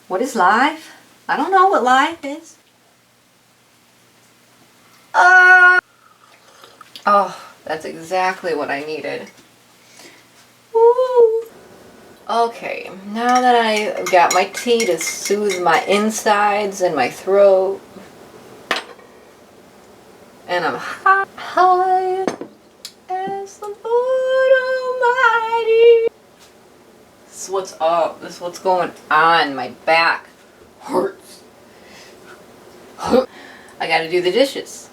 What is life? I don't know what life is. Oh, that's exactly what I needed. Woo. Okay, now that I've got my tea to soothe my insides and my throat, and I'm high as the Lord Almighty. This is what's up. This is what's going on. My back hurts. I gotta do the dishes.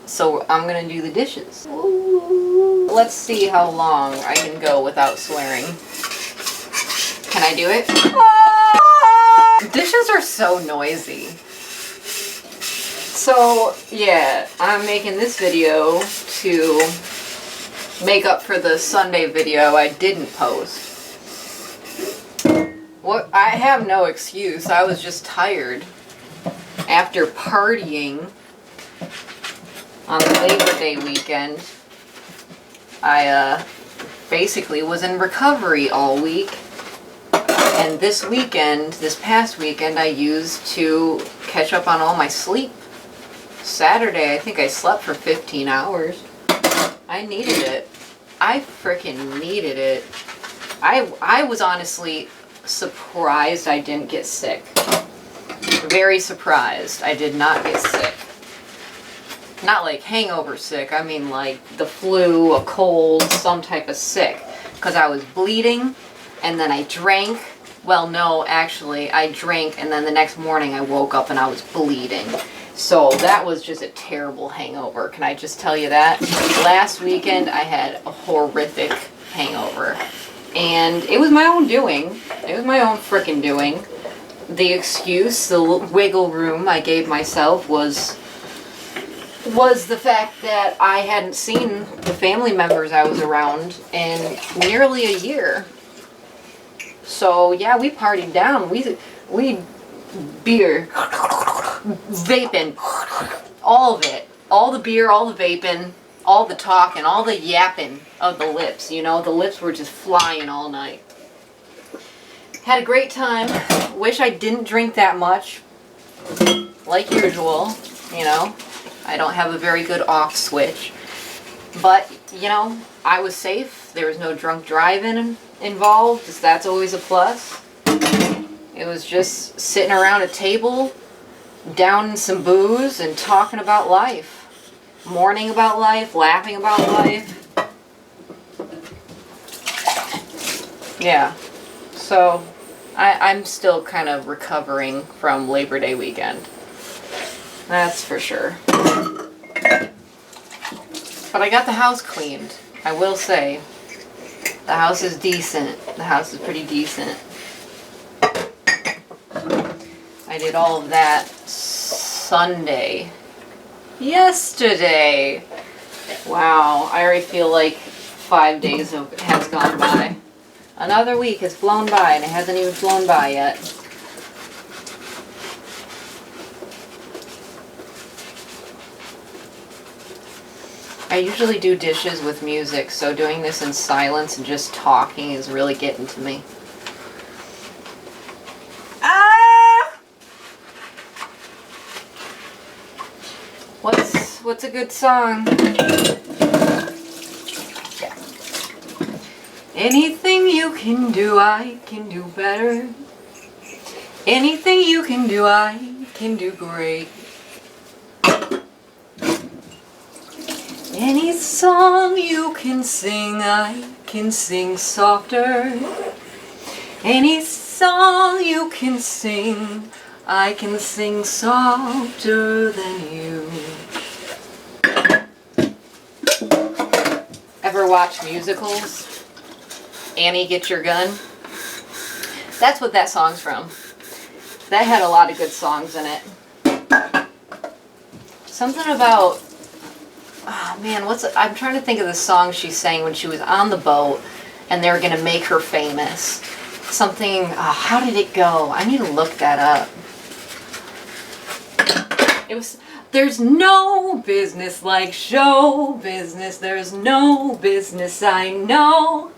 So I'm gonna do the dishes. Ooh. Let's see how long I can go without swearing. Can I do it? Dishes are so noisy. So yeah, I'm making this video to make up for the Sunday video I didn't post. What? I have no excuse. I was just tired after partying on the Labor Day weekend. I basically was in recovery all week. And this past weekend, I used to catch up on all my sleep. Saturday, I think I slept for 15 hours. I needed it. I freaking needed it. I was honestly surprised I didn't get sick. Very surprised I did not get sick. Not like hangover sick, I mean like the flu, a cold, some type of sick. Because I was bleeding, and then I drank. Well, no, actually, I drank, and then the next morning I woke up and I was bleeding. So that was just a terrible hangover. Can I just tell you that? Last weekend I had a horrific hangover. And it was my own doing. It was my own frickin' doing. The excuse, the wiggle room I gave myself was the fact that I hadn't seen the family members I was around in nearly a year. So yeah, we partied down. We beer, vaping, all of it. All the beer, all the vaping, all the talking, all the yapping of the lips. You know, the lips were just flying all night. Had a great time. Wish I didn't drink that much, like usual. You know, I don't have a very good off switch. But, you know, I was safe. There was no drunk driving involved. That's always a plus. It was just sitting around a table, downing some booze, and talking about life. Mourning about life, laughing about life. Yeah. So, I'm still kind of recovering from Labor Day weekend. That's for sure. But I got the house cleaned. I will say, the house is decent. The house is pretty decent. I did all of that Sunday. Yesterday. Wow, I already feel like 5 days has gone by. Another week has flown by and it hasn't even flown by yet. I usually do dishes with music, so doing this in silence and just talking is really getting to me. What's a good song? Anything you can do, I can do better. Anything you can do, I can do great. Any song you can sing, I can sing softer. Any song you can sing, I can sing softer than you. Ever watch musicals? Annie, Get Your Gun? That's what that song's from. That had a lot of good songs in it. Something about... Oh man, I'm trying to think of the song she sang when she was on the boat and they were going to make her famous. Something, how did it go? I need to look that up. It was, there's no business like show business. There's no business I know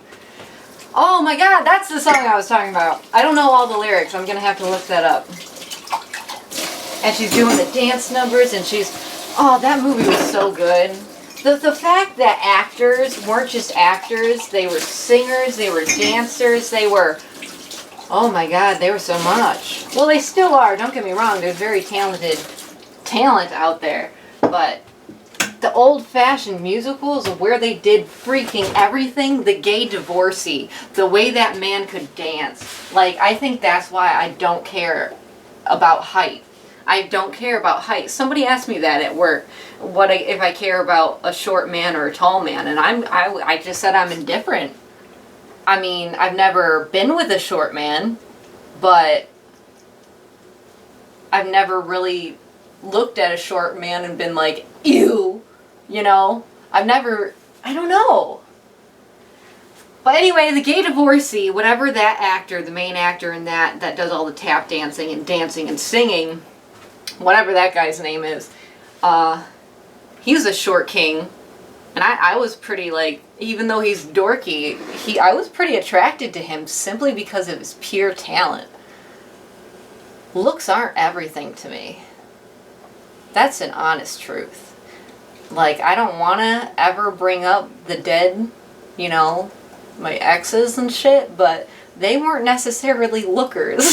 Oh my god, that's the song I was talking about. I don't know all the lyrics. I'm gonna have to look that up. And she's doing the dance numbers, and she's... Oh, that movie was so good. The fact that actors weren't just actors, they were singers, they were dancers, they were... Oh my god, they were so much. Well, they still are, don't get me wrong. There's very talented talent out there. But the old-fashioned musicals where they did freaking everything, the Gay Divorcee, the way that man could dance. Like, I think that's why I don't care about height. I don't care about height. Somebody asked me that at work. If I care about a short man or a tall man, and I just said I'm indifferent. I mean, I've never been with a short man, but I've never really looked at a short man and been like, ew, you know? I don't know. But anyway, the Gay Divorcee, whatever that actor, the main actor in that does all the tap dancing and singing, whatever that guy's name is, he was a short king, and I was pretty, like, even though he's dorky, I was pretty attracted to him simply because of his pure talent. Looks aren't everything to me. That's an honest truth. Like, I don't want to ever bring up the dead, you know, my exes and shit, but they weren't necessarily lookers.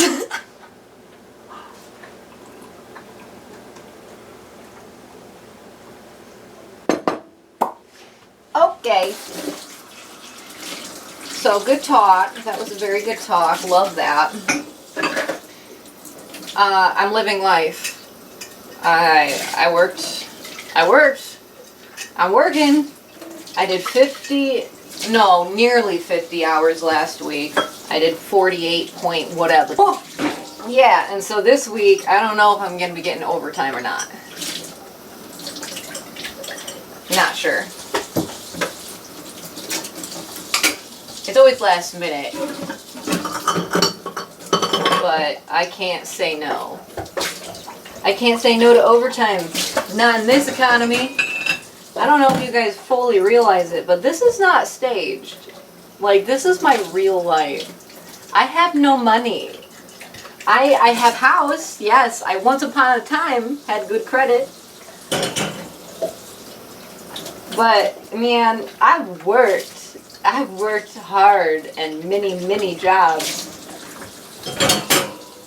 Okay. So, good talk. That was a very good talk. Love that. I'm living life. I worked. I'm working. I did nearly 50 hours last week. I did 48 point whatever. Yeah, and so this week, I don't know if I'm going to be getting overtime or not. Not sure. It's always last minute, but I can't say no. I can't say no to overtime. Not in this economy. I don't know if you guys fully realize it, but this is not staged. Like, this is my real life. I have no money. I have house, yes. I once upon a time had good credit. But, man, I've worked hard and many jobs.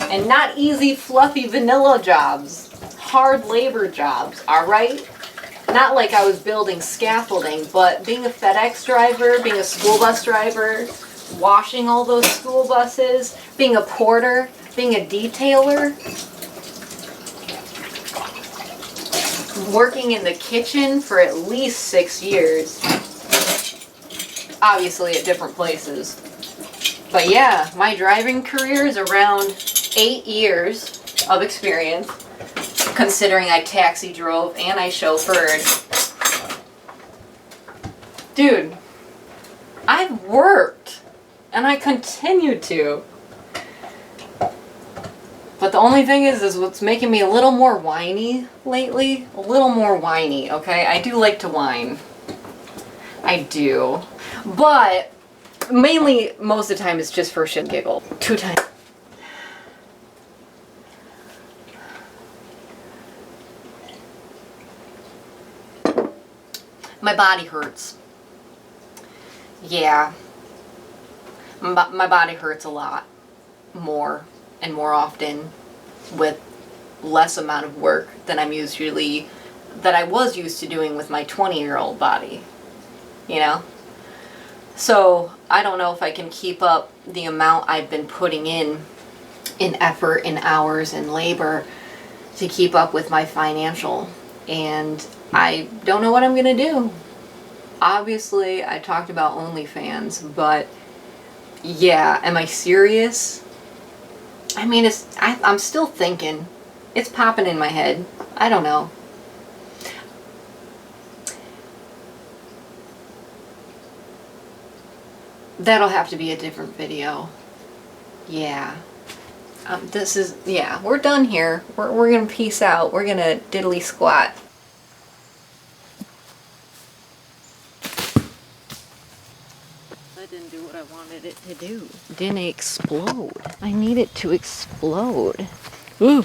And not easy, fluffy, vanilla jobs. Hard labor jobs, alright? Not like I was building scaffolding, but being a FedEx driver, being a school bus driver, washing all those school buses, being a porter, being a detailer, working in the kitchen for at least 6 years. Obviously at different places. But yeah, my driving career is around 8 years of experience, considering I taxi drove and I chauffeured. Dude, I've worked, and I continue to. But the only thing is what's making me a little more whiny lately. A little more whiny, okay? I do like to whine. I do. But mainly, most of the time, it's just for shit and giggle. 2 times. My body hurts. Yeah. My body hurts a lot. More and more often with less amount of work than I was used to doing with my 20-year-old body. You know? So, I don't know if I can keep up the amount I've been putting in effort, in hours, in labor to keep up with my financial. And I don't know what I'm going to do. Obviously, I talked about OnlyFans, but yeah, am I serious? I mean, I'm still thinking. It's popping in my head. I don't know. That'll have to be a different video. Yeah. We're done here. We're gonna peace out. We're gonna diddly squat. That didn't do what I wanted it to do. Didn't explode. I need it to explode. Ooh.